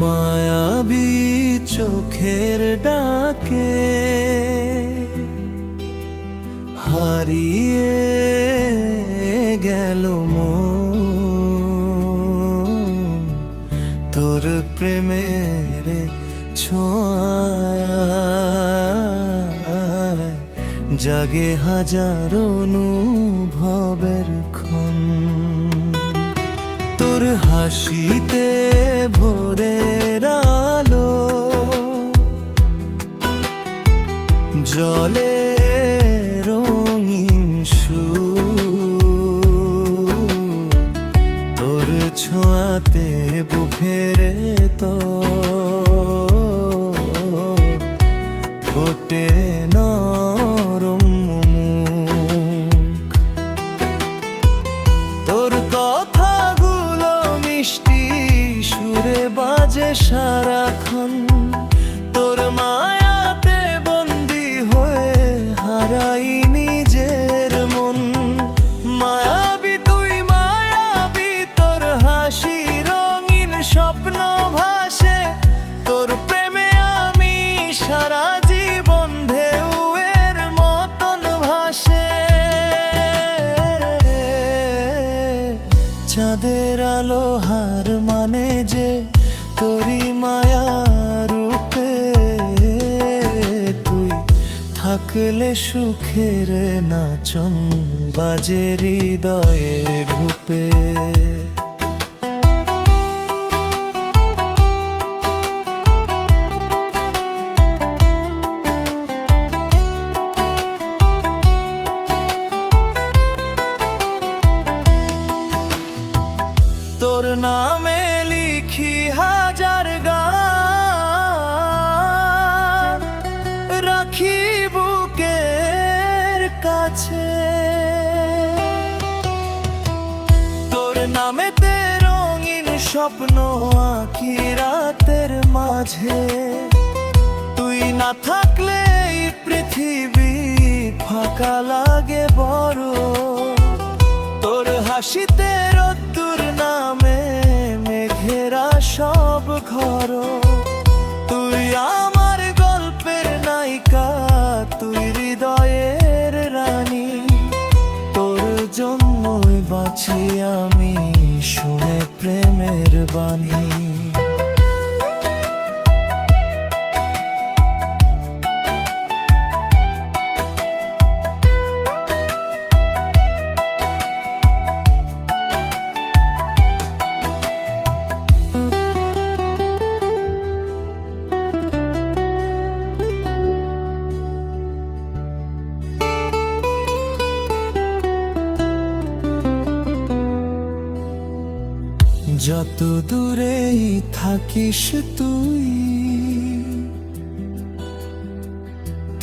মায়াবী চোখের ডাকে হারিয়ে গেল মন, তোর প্রেমের ছোঁয়ায় জাগে হাজার অনুভবের ক্ষণ। তোর হাসিতে ভোরের আলো জলে রঙিন সুর, তোর ছোঁয়াতে বুকের তো ফোটে নরম মুখ। তোর কথাগুলো মিষ্টি সুরে বাজে সারাক্ষণ, তোর মায়াতে বন্দি হয়ে হারাই নিজের মন। মায়াবী তুই মায়াবী, তোর হাসি রঙিন স্বপ্ন ভাসে, তোর প্রেমে আমি সারা জীবন ঢেউয়ের মতন ভাসে। চাঁদের আলো হার মানে যে তোরি মায়া রূপে, তুই থাকলে সুখের নাচন বাজে হৃদয়ে রূপে। তোর নামে লিখি হাজার গান, রাখি বুকের কাছে। তোর নামেতে রঙিন স্বপ্ন আঁকি রাতের মাঝে, তুই না থাকলে এই পৃথিবী ফাঁকা লাগে বড়। তোর হাসিতে রোদ্দুর নামে মেঘেরা সব ঘর, তুই আমার গল্পের নায়িকা, তুই হৃদয়ের রানী। তোর জন্যই বাঁচি আমি শুনে প্রেমের বাণী। যত দূরেই থাকিস তুই,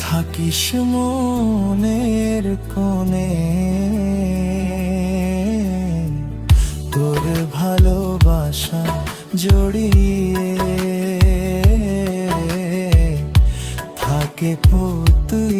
থাকিস মনের কোণে। তোর ভালোবাসা জড়িয়ে থাকে তুই